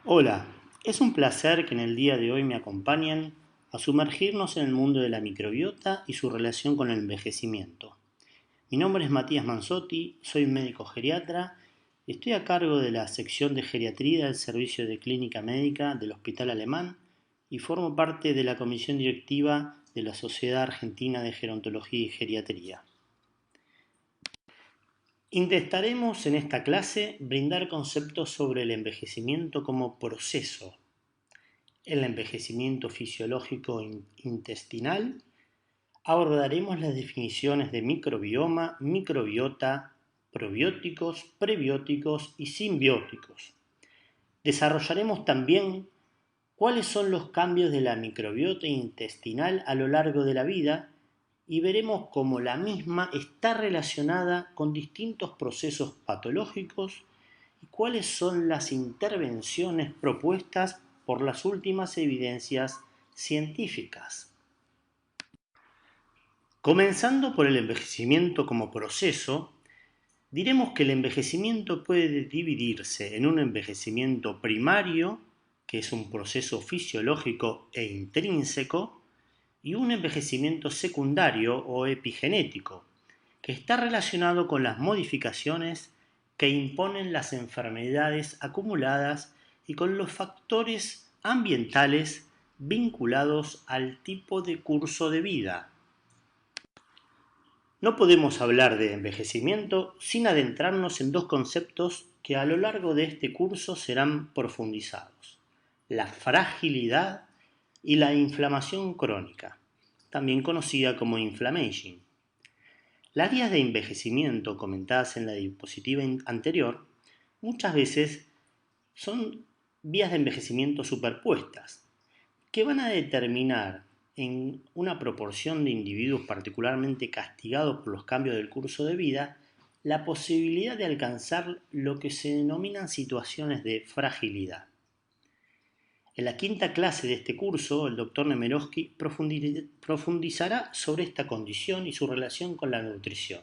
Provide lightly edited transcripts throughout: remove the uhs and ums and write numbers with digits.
Hola, es un placer que en el día de hoy me acompañen a sumergirnos en el mundo de la microbiota y su relación con el envejecimiento. Mi nombre es Matías Manzotti, soy médico geriatra y estoy a cargo de la sección de geriatría del Servicio de Clínica Médica del Hospital Alemán y formo parte de la comisión directiva de la Sociedad Argentina de Gerontología y Geriatría. Intentaremos en esta clase brindar conceptos sobre el envejecimiento como proceso, el envejecimiento fisiológico intestinal, abordaremos las definiciones de microbioma, microbiota, probióticos, prebióticos y simbióticos. Desarrollaremos también cuáles son los cambios de la microbiota intestinal a lo largo de la vida y veremos cómo la misma está relacionada con distintos procesos patológicos y cuáles son las intervenciones propuestas por las últimas evidencias científicas. Comenzando por el envejecimiento como proceso, diremos que el envejecimiento puede dividirse en un envejecimiento primario, que es un proceso fisiológico e intrínseco, y un envejecimiento secundario o epigenético, que está relacionado con las modificaciones que imponen las enfermedades acumuladas y con los factores ambientales vinculados al tipo de curso de vida. No podemos hablar de envejecimiento sin adentrarnos en dos conceptos que a lo largo de este curso serán profundizados: la fragilidad y la inflamación crónica, también conocida como inflammation. Las vías de envejecimiento comentadas en la diapositiva anterior muchas veces son vías de envejecimiento superpuestas, que van a determinar en una proporción de individuos particularmente castigados por los cambios del curso de vida la posibilidad de alcanzar lo que se denominan situaciones de fragilidad. En la quinta clase de este curso, el Dr. Nemirovsky profundizará sobre esta condición y su relación con la nutrición.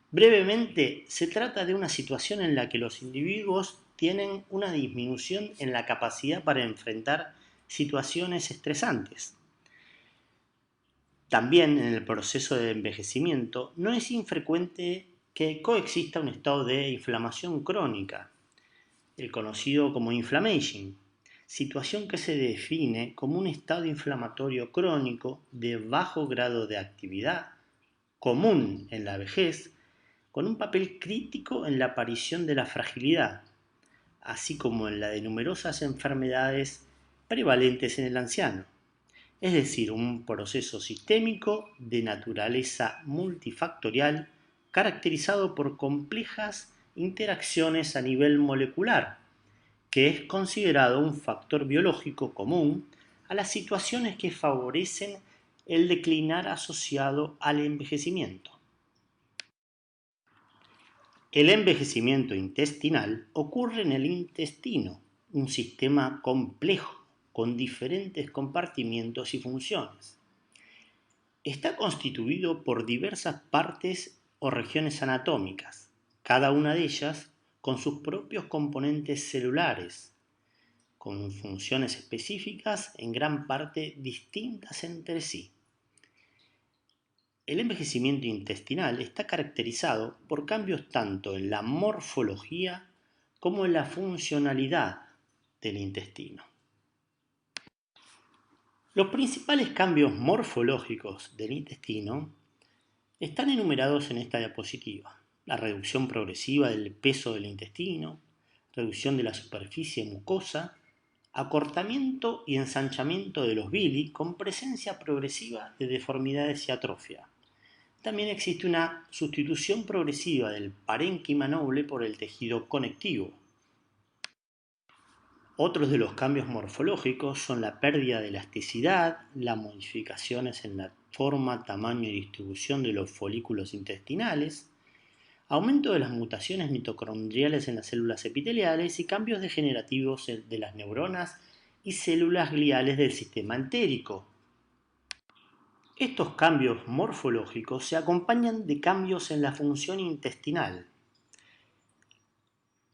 Brevemente, se trata de una situación en la que los individuos tienen una disminución en la capacidad para enfrentar situaciones estresantes. También en el proceso de envejecimiento no es infrecuente que coexista un estado de inflamación crónica, el conocido como inflammation, situación que se define como un estado inflamatorio crónico de bajo grado de actividad, común en la vejez, con un papel crítico en la aparición de la fragilidad, así como en la de numerosas enfermedades prevalentes en el anciano. Es decir, un proceso sistémico de naturaleza multifactorial caracterizado por complejas interacciones a nivel molecular, que es considerado un factor biológico común a las situaciones que favorecen el declinar asociado al envejecimiento. El envejecimiento intestinal ocurre en el intestino, un sistema complejo con diferentes compartimientos y funciones. Está constituido por diversas partes o regiones anatómicas, cada una de ellas con sus propios componentes celulares, con funciones específicas en gran parte distintas entre sí. El envejecimiento intestinal está caracterizado por cambios tanto en la morfología como en la funcionalidad del intestino. Los principales cambios morfológicos del intestino están enumerados en esta diapositiva: la reducción progresiva del peso del intestino, reducción de la superficie mucosa, acortamiento y ensanchamiento de los villi con presencia progresiva de deformidades y atrofia. También existe una sustitución progresiva del parénquima noble por el tejido conectivo. Otros de los cambios morfológicos son la pérdida de elasticidad, las modificaciones en la forma, tamaño y distribución de los folículos intestinales, aumento de las mutaciones mitocondriales en las células epiteliales y cambios degenerativos de las neuronas y células gliales del sistema entérico. Estos cambios morfológicos se acompañan de cambios en la función intestinal.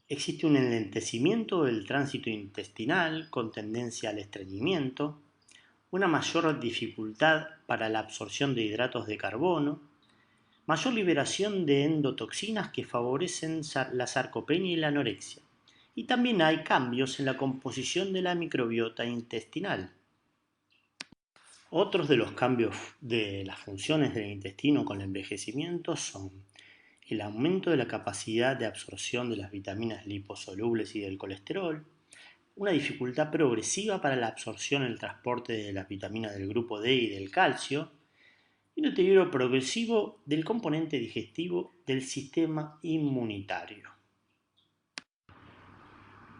Existe un enlentecimiento del tránsito intestinal con tendencia al estreñimiento, una mayor dificultad para la absorción de hidratos de carbono, mayor liberación de endotoxinas que favorecen la sarcopenia y la anorexia. Y también hay cambios en la composición de la microbiota intestinal. Otros de los cambios de las funciones del intestino con el envejecimiento son el aumento de la capacidad de absorción de las vitaminas liposolubles y del colesterol, una dificultad progresiva para la absorción y el transporte de las vitaminas del grupo D y del calcio, y un deterioro progresivo del componente digestivo del sistema inmunitario.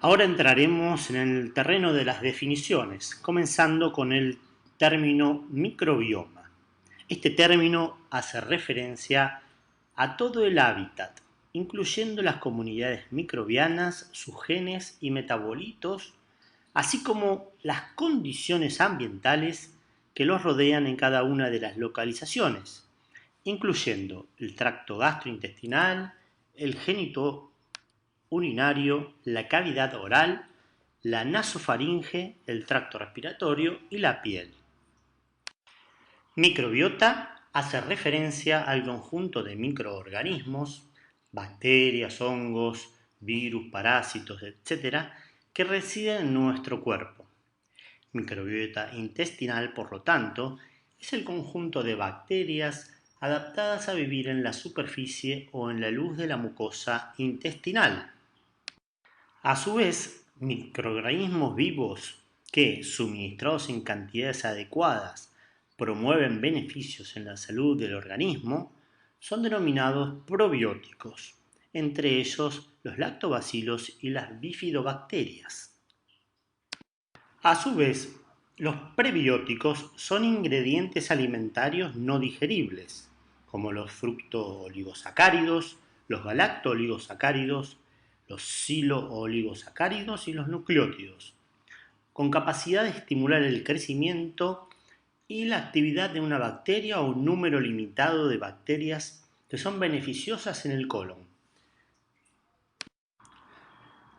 Ahora entraremos en el terreno de las definiciones, comenzando con el término microbioma. Este término hace referencia a todo el hábitat, incluyendo las comunidades microbianas, sus genes y metabolitos, así como las condiciones ambientales que los rodean en cada una de las localizaciones, incluyendo el tracto gastrointestinal, el génito urinario, la cavidad oral, la nasofaringe, el tracto respiratorio y la piel. Microbiota hace referencia al conjunto de microorganismos, bacterias, hongos, virus, parásitos, etc., que residen en nuestro cuerpo. Microbiota intestinal, por lo tanto, es el conjunto de bacterias adaptadas a vivir en la superficie o en la luz de la mucosa intestinal. A su vez, microorganismos vivos que, suministrados en cantidades adecuadas, promueven beneficios en la salud del organismo, son denominados probióticos, entre ellos los lactobacilos y las bifidobacterias. A su vez, los prebióticos son ingredientes alimentarios no digeribles, como los fructooligosacáridos, los galactooligosacáridos, los silooligosacáridos y los nucleótidos, con capacidad de estimular el crecimiento y la actividad de una bacteria o un número limitado de bacterias que son beneficiosas en el colon.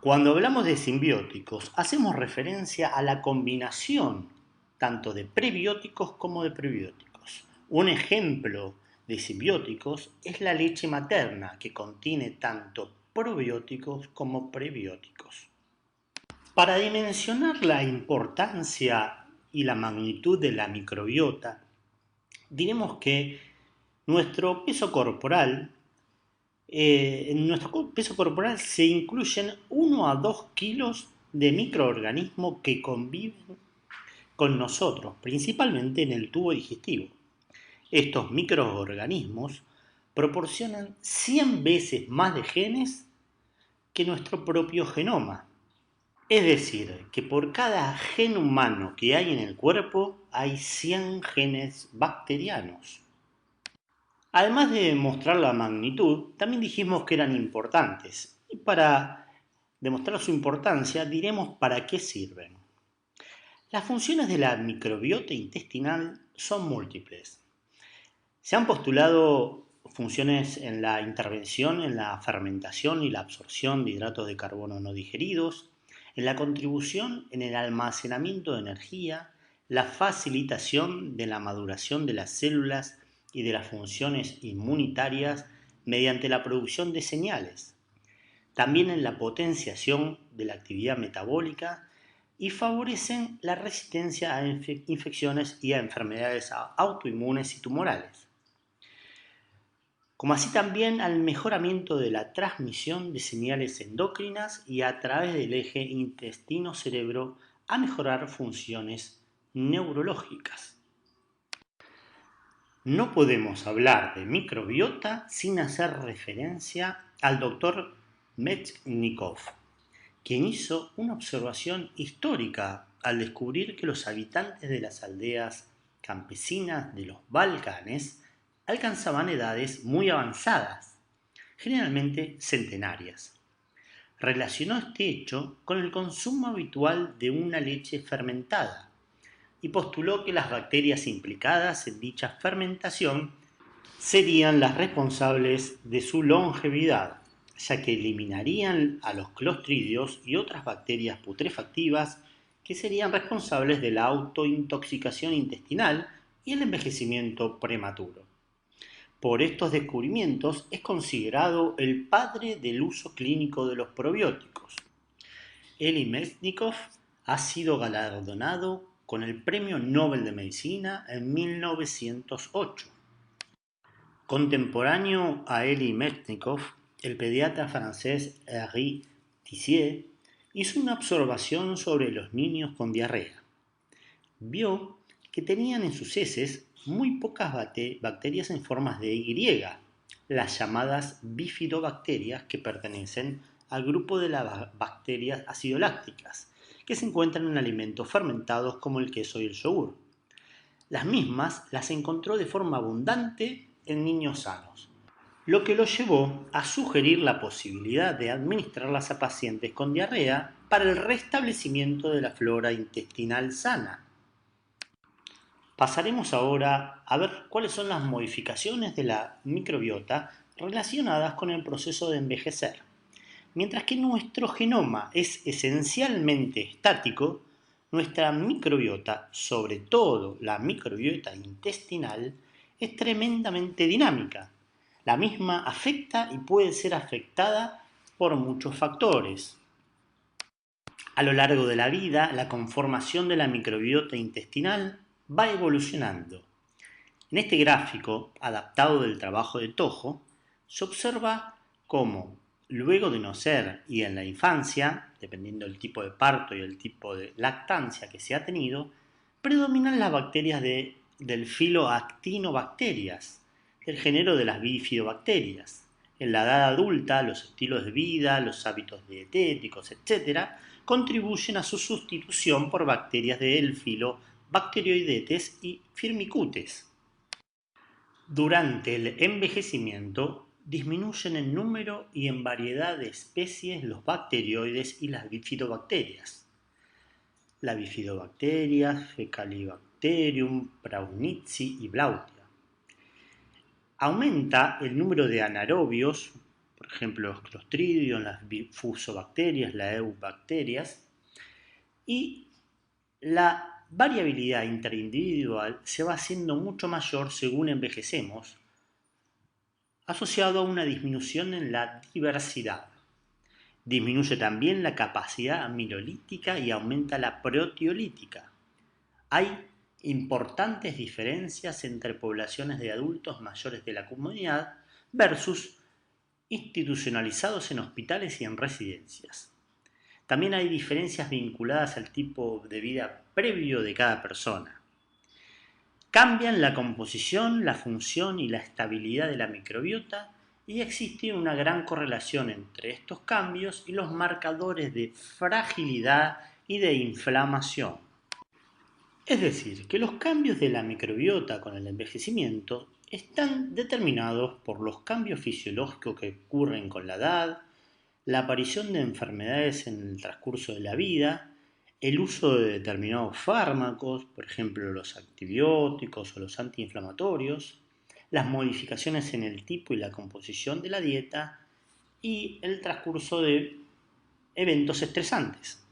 Cuando hablamos de simbióticos, hacemos referencia a la combinación tanto de prebióticos como de prebióticos. Un ejemplo de simbióticos es la leche materna, que contiene tanto probióticos como prebióticos. Para dimensionar la importancia y la magnitud de la microbiota, diremos que nuestro peso corporal en nuestro peso corporal se incluyen 1 a 2 kilos de microorganismos que conviven con nosotros, principalmente en el tubo digestivo. Estos microorganismos proporcionan 100 veces más de genes que nuestro propio genoma. Es decir, que por cada gen humano que hay en el cuerpo hay 100 genes bacterianos. Además de mostrar la magnitud, también dijimos que eran importantes. Y para demostrar su importancia, diremos para qué sirven. Las funciones de la microbiota intestinal son múltiples. Se han postulado funciones en la intervención en la fermentación y la absorción de hidratos de carbono no digeridos, en la contribución en el almacenamiento de energía, la facilitación de la maduración de las células y de las funciones inmunitarias mediante la producción de señales, también en la potenciación de la actividad metabólica y favorecen la resistencia a infecciones y a enfermedades autoinmunes y tumorales, como así también al mejoramiento de la transmisión de señales endocrinas y a través del eje intestino-cerebro a mejorar funciones neurológicas. No podemos hablar de microbiota sin hacer referencia al Dr. Metchnikoff, quien hizo una observación histórica al descubrir que los habitantes de las aldeas campesinas de los Balcanes alcanzaban edades muy avanzadas, generalmente centenarias. Relacionó este hecho con el consumo habitual de una leche fermentada y postuló que las bacterias implicadas en dicha fermentación serían las responsables de su longevidad. ya que eliminarían a los clostridios y otras bacterias putrefactivas que serían responsables de la autointoxicación intestinal y el envejecimiento prematuro. Por estos descubrimientos es considerado el padre del uso clínico de los probióticos. Eli Metchnikoff ha sido galardonado con el Premio Nobel de Medicina en 1908. Contemporáneo a Eli Metchnikoff, el pediatra francés Henri Tissier hizo una observación sobre los niños con diarrea. Vio que tenían en sus heces muy pocas bacterias en formas de Y, las llamadas bifidobacterias que pertenecen al grupo de las bacterias acidolácticas, que se encuentran en alimentos fermentados como el queso y el yogur. Las mismas las encontró de forma abundante en niños sanos, lo que lo llevó a sugerir la posibilidad de administrarlas a pacientes con diarrea para el restablecimiento de la flora intestinal sana. Pasaremos ahora a ver cuáles son las modificaciones de la microbiota relacionadas con el proceso de envejecer. Mientras que nuestro genoma es esencialmente estático, nuestra microbiota, sobre todo la microbiota intestinal, es tremendamente dinámica. La misma afecta y puede ser afectada por muchos factores. A lo largo de la vida, la conformación de la microbiota intestinal va evolucionando. En este gráfico, adaptado del trabajo de Toho, se observa cómo, luego de nacer y en la infancia, dependiendo del tipo de parto y el tipo de lactancia que se ha tenido, predominan las bacterias del filo Actinobacterias, del género de las bifidobacterias. En la edad adulta, los estilos de vida, los hábitos dietéticos, etc., contribuyen a su sustitución por bacterias del filo Bacteroidetes y Firmicutes. Durante el envejecimiento disminuyen en número y en variedad de especies los bacterioides y las bifidobacterias. La bifidobacteria, Fecalibacterium, Braunitzi y Blautia. Aumenta el número de anaerobios, por ejemplo los clostridios, las fusobacterias, las eubacterias, y la variabilidad interindividual se va haciendo mucho mayor según envejecemos, asociado a una disminución en la diversidad. Disminuye también la capacidad amilolítica y aumenta la proteolítica. Hay importantes diferencias entre poblaciones de adultos mayores de la comunidad versus institucionalizados en hospitales y en residencias. También hay diferencias vinculadas al tipo de vida previo de cada persona. Cambian la composición, la función y la estabilidad de la microbiota y existe una gran correlación entre estos cambios y los marcadores de fragilidad y de inflamación. Es decir, que los cambios de la microbiota con el envejecimiento están determinados por los cambios fisiológicos que ocurren con la edad, la aparición de enfermedades en el transcurso de la vida, el uso de determinados fármacos, por ejemplo los antibióticos o los antiinflamatorios, las modificaciones en el tipo y la composición de la dieta y el transcurso de eventos estresantes.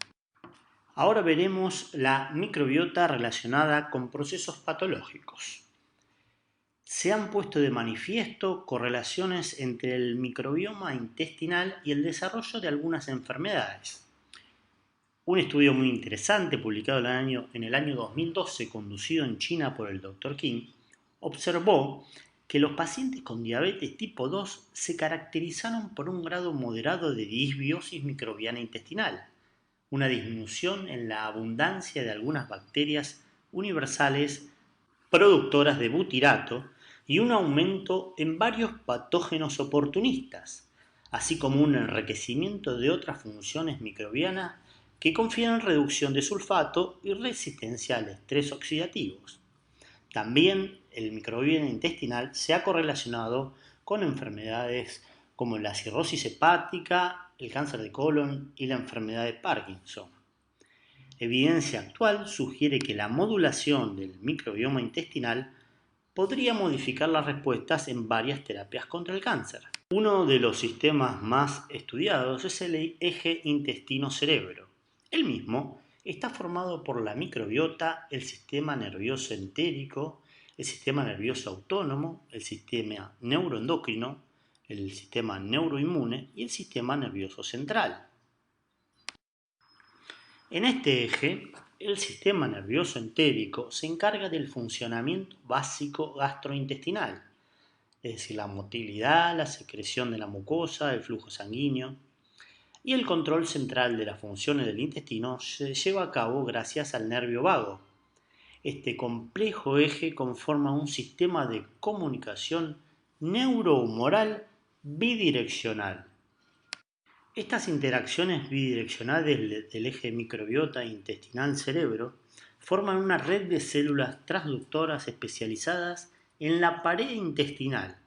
Ahora veremos la microbiota relacionada con procesos patológicos. Se han puesto de manifiesto correlaciones entre el microbioma intestinal y el desarrollo de algunas enfermedades. Un estudio muy interesante publicado en el año 2012, conducido en China por el Dr. King, observó que los pacientes con diabetes tipo 2 se caracterizaron por un grado moderado de disbiosis microbiana intestinal, una disminución en la abundancia de algunas bacterias universales productoras de butirato y un aumento en varios patógenos oportunistas, así como un enriquecimiento de otras funciones microbianas que confieren reducción de sulfato y resistencia al estrés oxidativos. También el microbioma intestinal se ha correlacionado con enfermedades como la cirrosis hepática, el cáncer de colon y la enfermedad de Parkinson. Evidencia actual sugiere que la modulación del microbioma intestinal podría modificar las respuestas en varias terapias contra el cáncer. Uno de los sistemas más estudiados es el eje intestino-cerebro. El mismo está formado por la microbiota, el sistema nervioso entérico, el sistema nervioso autónomo, el sistema neuroendocrino, el sistema neuroinmune y el sistema nervioso central. En este eje, el sistema nervioso entérico se encarga del funcionamiento básico gastrointestinal, es decir, la motilidad, la secreción de la mucosa, el flujo sanguíneo, y el control central de las funciones del intestino se lleva a cabo gracias al nervio vago. Este complejo eje conforma un sistema de comunicación neurohumoral bidireccional. Estas interacciones bidireccionales del eje microbiota intestinal-cerebro forman una red de células transductoras especializadas en la pared intestinal,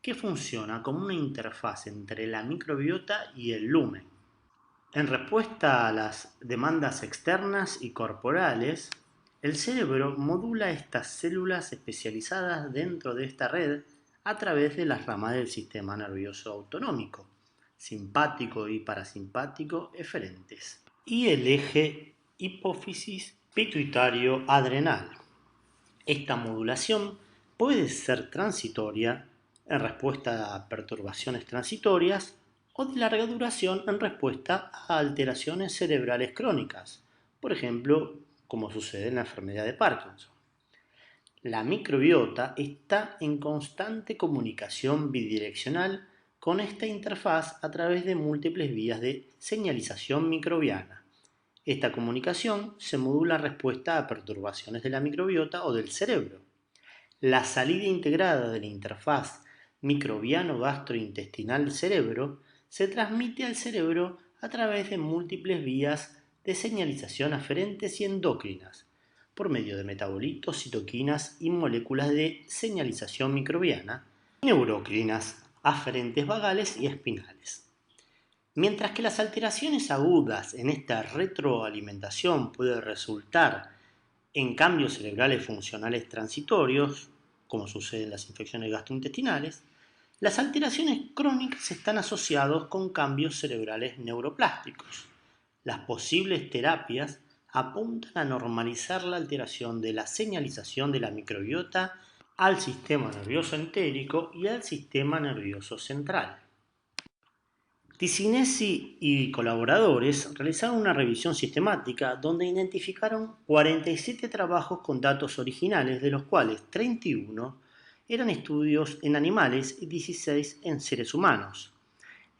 que funciona como una interfaz entre la microbiota y el lumen. En respuesta a las demandas externas y corporales, el cerebro modula estas células especializadas dentro de esta red a través de las ramas del sistema nervioso autonómico, simpático y parasimpático eferentes, y el eje hipófisis pituitario adrenal. Esta modulación puede ser transitoria en respuesta a perturbaciones transitorias o de larga duración en respuesta a alteraciones cerebrales crónicas, por ejemplo, como sucede en la enfermedad de Parkinson. La microbiota está en constante comunicación bidireccional con esta interfaz a través de múltiples vías de señalización microbiana. Esta comunicación se modula en respuesta a perturbaciones de la microbiota o del cerebro. La salida integrada de la interfaz microbiano-gastrointestinal-cerebro se transmite al cerebro a través de múltiples vías de señalización aferentes y endócrinas, por medio de metabolitos, citoquinas y moléculas de señalización microbiana, neurocrinas aferentes vagales y espinales. Mientras que las alteraciones agudas en esta retroalimentación pueden resultar en cambios cerebrales funcionales transitorios, como sucede en las infecciones gastrointestinales, las alteraciones crónicas están asociadas con cambios cerebrales neuroplásticos. Las posibles terapias apuntan a normalizar la alteración de la señalización de la microbiota al sistema nervioso entérico y al sistema nervioso central. Ticinesi y colaboradores realizaron una revisión sistemática donde identificaron 47 trabajos con datos originales, de los cuales 31 eran estudios en animales y 16 en seres humanos.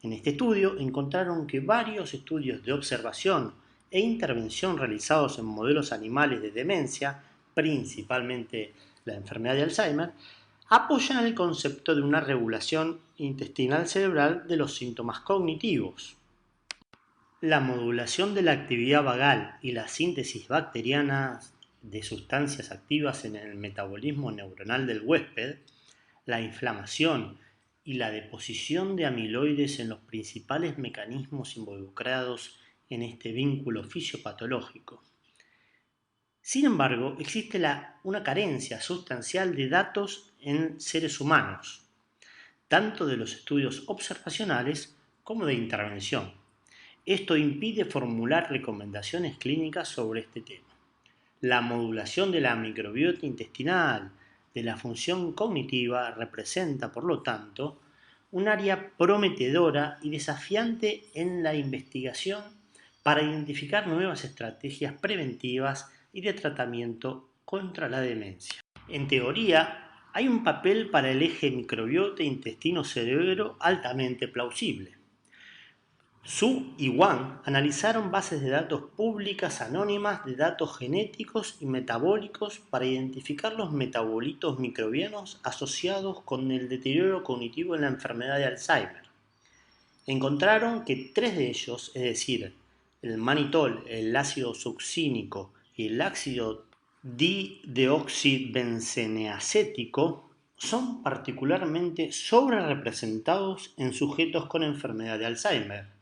En este estudio encontraron que varios estudios de observación e intervención realizados en modelos animales de demencia, principalmente la enfermedad de Alzheimer, apoyan el concepto de una regulación intestinal cerebral de los síntomas cognitivos. La modulación de la actividad vagal y la síntesis bacteriana de sustancias activas en el metabolismo neuronal del huésped, la inflamación y la deposición de amiloides en los principales mecanismos involucrados en este vínculo fisiopatológico. Sin embargo, existe una carencia sustancial de datos en seres humanos, tanto de los estudios observacionales como de intervención. Esto impide formular recomendaciones clínicas sobre este tema. La modulación de la microbiota intestinal de la función cognitiva representa, por lo tanto, un área prometedora y desafiante en la investigación para identificar nuevas estrategias preventivas y de tratamiento contra la demencia. En teoría, hay un papel para el eje microbiota intestino-cerebro altamente plausible. Su y Wang analizaron bases de datos públicas anónimas de datos genéticos y metabólicos para identificar los metabolitos microbianos asociados con el deterioro cognitivo en la enfermedad de Alzheimer. Encontraron que 3 de ellos, es decir, el manitol, el ácido succínico y el ácido dideoxibenzeneacético, son particularmente sobrerepresentados en sujetos con enfermedad de Alzheimer,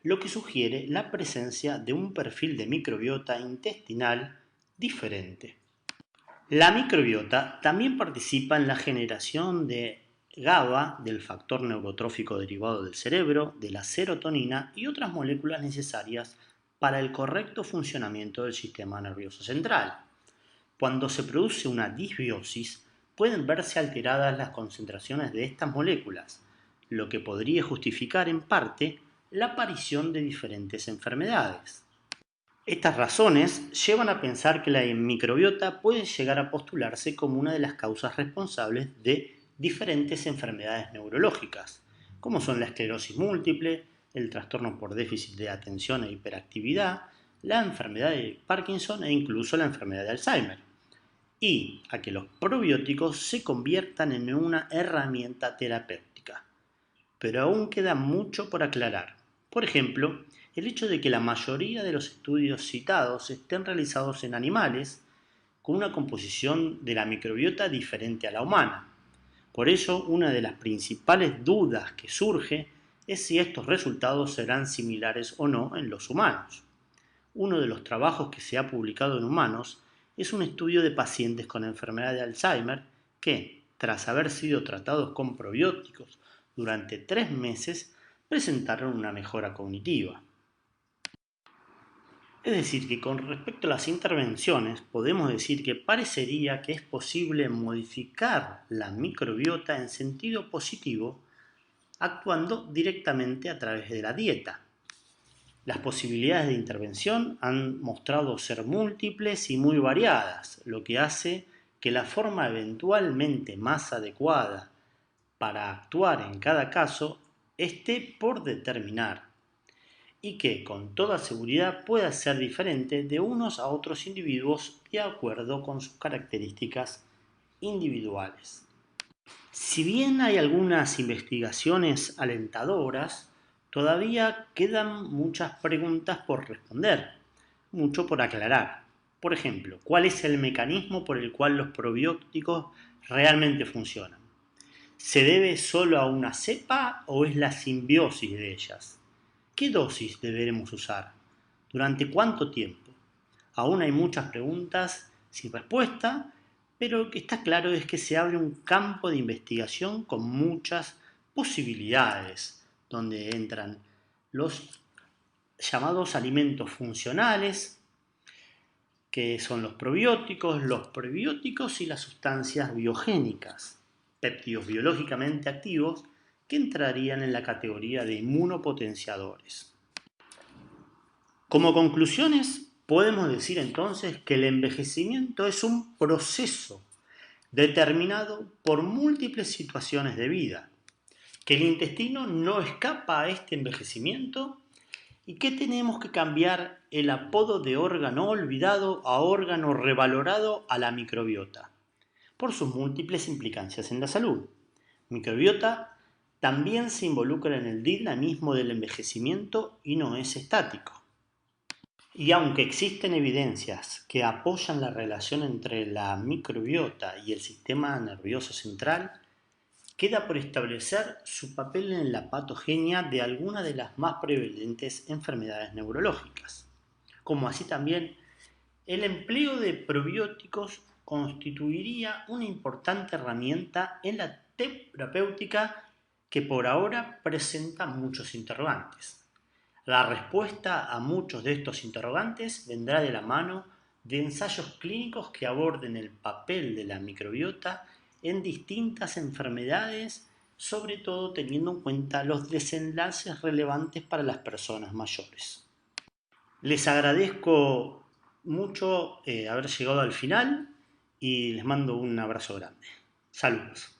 lo que sugiere la presencia de un perfil de microbiota intestinal diferente. La microbiota también participa en la generación de GABA, del factor neurotrófico derivado del cerebro, de la serotonina y otras moléculas necesarias para el correcto funcionamiento del sistema nervioso central. Cuando se produce una disbiosis, pueden verse alteradas las concentraciones de estas moléculas, lo que podría justificar en parte la aparición de diferentes enfermedades. Estas razones llevan a pensar que la microbiota puede llegar a postularse como una de las causas responsables de diferentes enfermedades neurológicas, como son la esclerosis múltiple, el trastorno por déficit de atención e hiperactividad, la enfermedad de Parkinson e incluso la enfermedad de Alzheimer, y a que los probióticos se conviertan en una herramienta terapéutica. Pero aún queda mucho por aclarar. Por ejemplo, el hecho de que la mayoría de los estudios citados estén realizados en animales con una composición de la microbiota diferente a la humana. Por eso, una de las principales dudas que surge es si estos resultados serán similares o no en los humanos. Uno de los trabajos que se ha publicado en humanos es un estudio de pacientes con enfermedad de Alzheimer que, tras haber sido tratados con probióticos durante 3 meses, presentaron una mejora cognitiva. Es decir, que con respecto a las intervenciones, podemos decir que parecería que es posible modificar la microbiota en sentido positivo actuando directamente a través de la dieta. Las posibilidades de intervención han mostrado ser múltiples y muy variadas, lo que hace que la forma eventualmente más adecuada para actuar en cada caso esté por determinar y que con toda seguridad pueda ser diferente de unos a otros individuos de acuerdo con sus características individuales. Si bien hay algunas investigaciones alentadoras, todavía quedan muchas preguntas por responder, mucho por aclarar. Por ejemplo, ¿cuál es el mecanismo por el cual los probióticos realmente funcionan? ¿Se debe solo a una cepa o es la simbiosis de ellas? ¿Qué dosis deberemos usar? ¿Durante cuánto tiempo? Aún hay muchas preguntas sin respuesta, pero lo que está claro es que se abre un campo de investigación con muchas posibilidades, donde entran los llamados alimentos funcionales, que son los prebióticos y las sustancias biogénicas, péptidos biológicamente activos, que entrarían en la categoría de inmunopotenciadores. Como conclusiones, podemos decir entonces que el envejecimiento es un proceso determinado por múltiples situaciones de vida, que el intestino no escapa a este envejecimiento y que tenemos que cambiar el apodo de órgano olvidado a órgano revalorado a la microbiota, por sus múltiples implicancias en la salud. Microbiota también se involucra en el dinamismo del envejecimiento y no es estático. Y aunque existen evidencias que apoyan la relación entre la microbiota y el sistema nervioso central, queda por establecer su papel en la patogenia de algunas de las más prevalentes enfermedades neurológicas, como así también el empleo de probióticos constituiría una importante herramienta en la terapéutica que por ahora presenta muchos interrogantes. La respuesta a muchos de estos interrogantes vendrá de la mano de ensayos clínicos que aborden el papel de la microbiota en distintas enfermedades, sobre todo teniendo en cuenta los desenlaces relevantes para las personas mayores. Les agradezco mucho haber llegado al final y les mando un abrazo grande. Saludos.